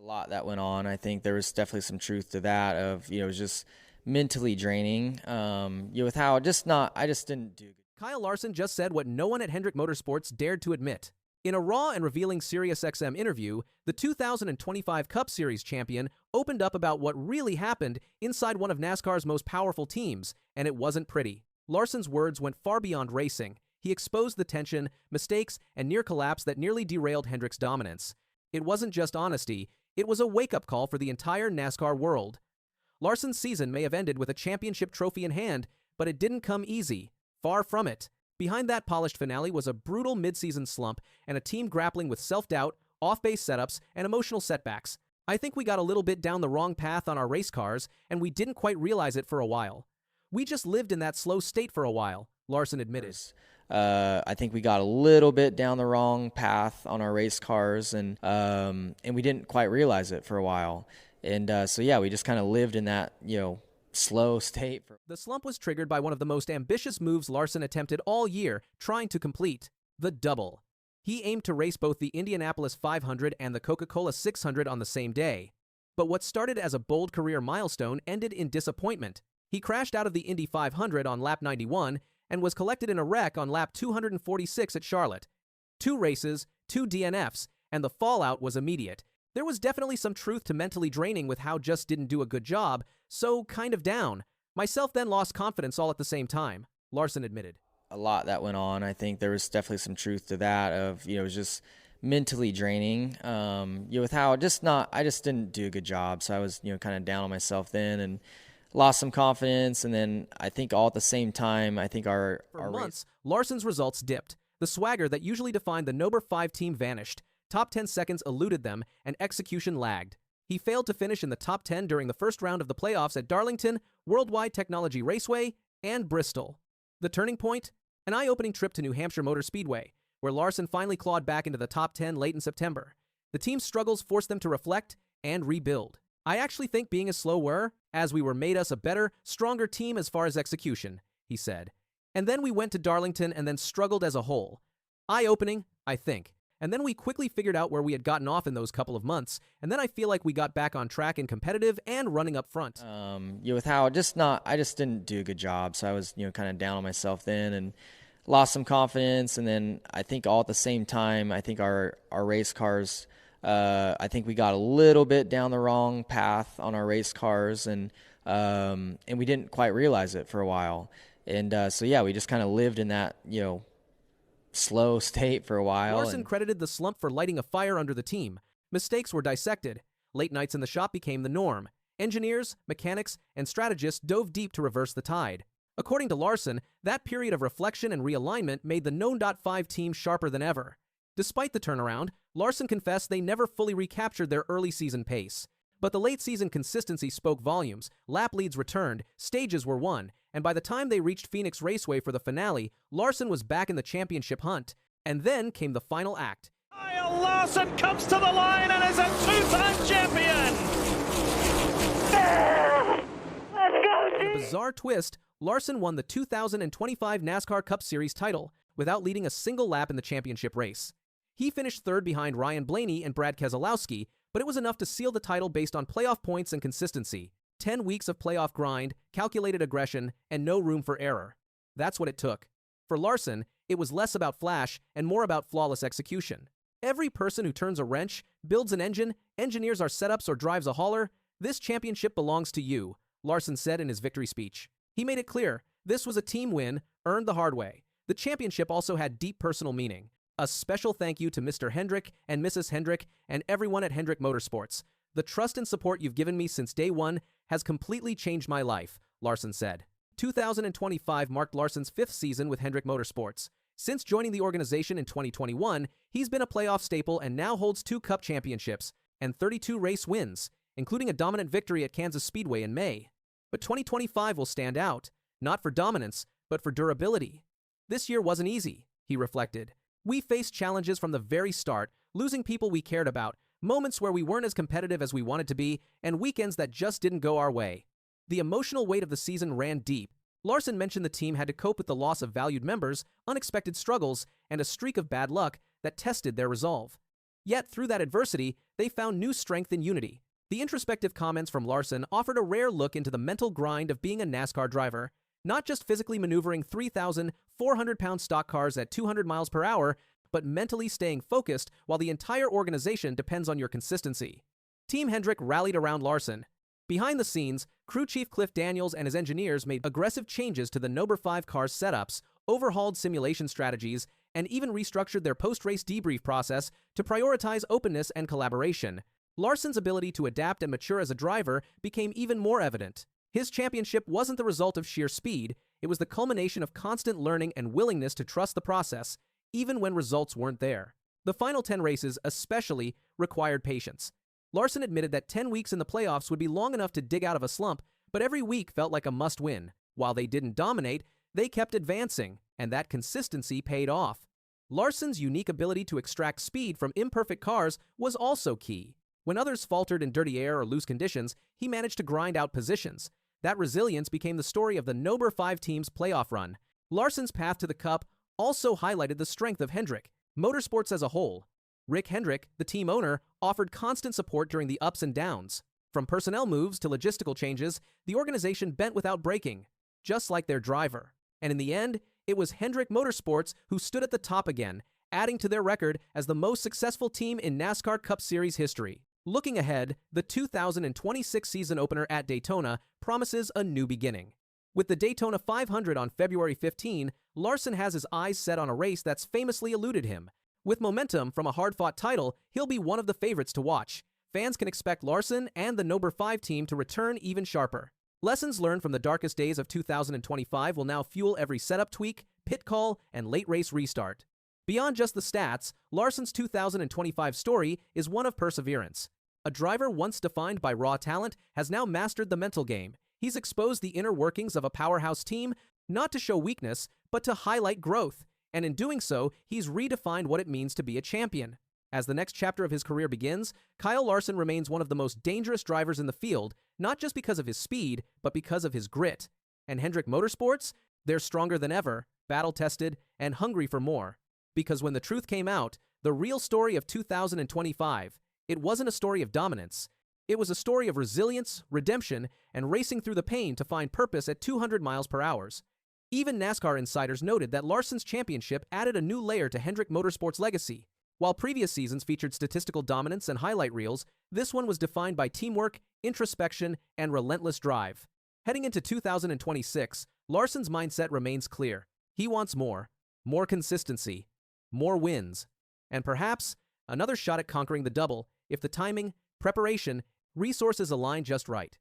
A lot that went on. I think there was definitely some truth to that of, it was just mentally draining. With how I just didn't do good. Kyle Larson just said what no one at Hendrick Motorsports dared to admit. In a raw and revealing SiriusXM interview, the 2025 Cup Series champion opened up about what really happened inside one of NASCAR's most powerful teams, and it wasn't pretty. Larson's words went far beyond racing. He exposed the tension, mistakes, and near collapse that nearly derailed Hendrick's dominance. It wasn't just honesty, it was a wake-up call for the entire NASCAR world. Larson's season may have ended with a championship trophy in hand, but it didn't come easy. Far from it. Behind that polished finale was a brutal mid-season slump and a team grappling with self-doubt, off-base setups, and emotional setbacks. I think we got a little bit down the wrong path on our race cars, and we didn't quite realize it for a while. We just lived in that slow state for a while, Larson admitted. I think we got a little bit down the wrong path on our race cars, and we didn't quite realize it for a while. And we just kind of lived in that, slow state. The slump was triggered by one of the most ambitious moves Larson attempted all year, trying to complete the double. He aimed to race both the Indianapolis 500 and the Coca-Cola 600 on the same day. But what started as a bold career milestone ended in disappointment. He crashed out of the Indy 500 on lap 91 and was collected in a wreck on lap 246 at Charlotte. 2 races, 2 DNFs, and the fallout was immediate. There was definitely some truth to mentally draining with how just didn't do a good job, so kind of down. Myself then lost confidence all at the same time, Larson admitted. A lot that went on. I think there was definitely some truth to that of, it was just mentally draining. With how I just didn't do a good job. So I was, kind of down on myself then and lost some confidence. And then I think all at the same time, I think For months, Larson's results dipped. The swagger that usually defined the number 5 team vanished. Top 10 seconds eluded them, and execution lagged. He failed to finish in the top 10 during the first round of the playoffs at Darlington, Worldwide Technology Raceway, and Bristol. The turning point? An eye-opening trip to New Hampshire Motor Speedway, where Larson finally clawed back into the top 10 late in September. The team's struggles forced them to reflect and rebuild. I actually think being as slow as we were made us a better, stronger team as far as execution, he said. And then we went to Darlington and then struggled as a whole. Eye-opening, I think. And then we quickly figured out where we had gotten off in those couple of months, and then I feel like we got back on track and competitive and running up front. With how I just didn't do a good job, so I was, kind of down on myself then and lost some confidence. And then I think all at the same time, I think our race cars, I think we got a little bit down the wrong path on our race cars, and we didn't quite realize it for a while. And we just kind of lived in that, slow state for a while. Larson credited the slump for lighting a fire under the team. Mistakes were dissected. Late nights in the shop became the norm. Engineers, mechanics, and strategists dove deep to reverse the tide. According to Larson, that period of reflection and realignment made the known .5 team sharper than ever. Despite the turnaround, Larson confessed they never fully recaptured their early season pace. But the late-season consistency spoke volumes, lap leads returned, stages were won, and by the time they reached Phoenix Raceway for the finale, Larson was back in the championship hunt. And then came the final act. Kyle Larson comes to the line and is a 2-time champion! Let's go, In a bizarre twist, Larson won the 2025 NASCAR Cup Series title without leading a single lap in the championship race. He finished third behind Ryan Blaney and Brad Keselowski, but it was enough to seal the title based on playoff points and consistency. 10 weeks of playoff grind, calculated aggression, and no room for error. That's what it took. For Larson, it was less about flash and more about flawless execution. Every person who turns a wrench, builds an engine, engineers our setups, or drives a hauler, this championship belongs to you, Larson said in his victory speech. He made it clear, this was a team win, earned the hard way. The championship also had deep personal meaning. A special thank you to Mr. Hendrick and Mrs. Hendrick and everyone at Hendrick Motorsports. The trust and support you've given me since day one has completely changed my life, Larson said. 2025 marked Larson's 5th season with Hendrick Motorsports. Since joining the organization in 2021, he's been a playoff staple and now holds 2 Cup championships and 32 race wins, including a dominant victory at Kansas Speedway in May. But 2025 will stand out, not for dominance, but for durability. This year wasn't easy, he reflected. We faced challenges from the very start, losing people we cared about, moments where we weren't as competitive as we wanted to be, and weekends that just didn't go our way. The emotional weight of the season ran deep. Larson mentioned the team had to cope with the loss of valued members, unexpected struggles, and a streak of bad luck that tested their resolve. Yet, through that adversity, they found new strength and unity. The introspective comments from Larson offered a rare look into the mental grind of being a NASCAR driver, not just physically maneuvering 3,400-pound stock cars at 200 miles per hour, but mentally staying focused while the entire organization depends on your consistency. Team Hendrick rallied around Larson. Behind the scenes, crew chief Cliff Daniels and his engineers made aggressive changes to the Number 5 car's setups, overhauled simulation strategies, and even restructured their post-race debrief process to prioritize openness and collaboration. Larson's ability to adapt and mature as a driver became even more evident. His championship wasn't the result of sheer speed, it was the culmination of constant learning and willingness to trust the process, even when results weren't there. The final 10 races especially required patience. Larson admitted that 10 weeks in the playoffs would be long enough to dig out of a slump, but every week felt like a must-win. While they didn't dominate, they kept advancing, and that consistency paid off. Larson's unique ability to extract speed from imperfect cars was also key. When others faltered in dirty air or loose conditions, he managed to grind out positions. That resilience became the story of the Number 5 team's playoff run. Larson's path to the Cup also highlighted the strength of Hendrick Motorsports as a whole. Rick Hendrick, the team owner, offered constant support during the ups and downs. From personnel moves to logistical changes, the organization bent without breaking, just like their driver. And in the end, it was Hendrick Motorsports who stood at the top again, adding to their record as the most successful team in NASCAR Cup Series history. Looking ahead, the 2026 season opener at Daytona promises a new beginning. With the Daytona 500 on February 15, Larson has his eyes set on a race that's famously eluded him. With momentum from a hard-fought title, he'll be one of the favorites to watch. Fans can expect Larson and the Number 5 team to return even sharper. Lessons learned from the darkest days of 2025 will now fuel every setup tweak, pit call, and late race restart. Beyond just the stats, Larson's 2025 story is one of perseverance. A driver once defined by raw talent has now mastered the mental game. He's exposed the inner workings of a powerhouse team, not to show weakness, but to highlight growth. And in doing so, he's redefined what it means to be a champion. As the next chapter of his career begins, Kyle Larson remains one of the most dangerous drivers in the field, not just because of his speed, but because of his grit. And Hendrick Motorsports? They're stronger than ever, battle-tested, and hungry for more. Because when the truth came out, the real story of 2025, it wasn't a story of dominance. It was a story of resilience, redemption, and racing through the pain to find purpose at 200 miles per hour. Even NASCAR insiders noted that Larson's championship added a new layer to Hendrick Motorsports' legacy. While previous seasons featured statistical dominance and highlight reels, this one was defined by teamwork, introspection, and relentless drive. Heading into 2026, Larson's mindset remains clear. He wants more consistency, more wins, and perhaps another shot at conquering the double if the timing, preparation, resources align just right.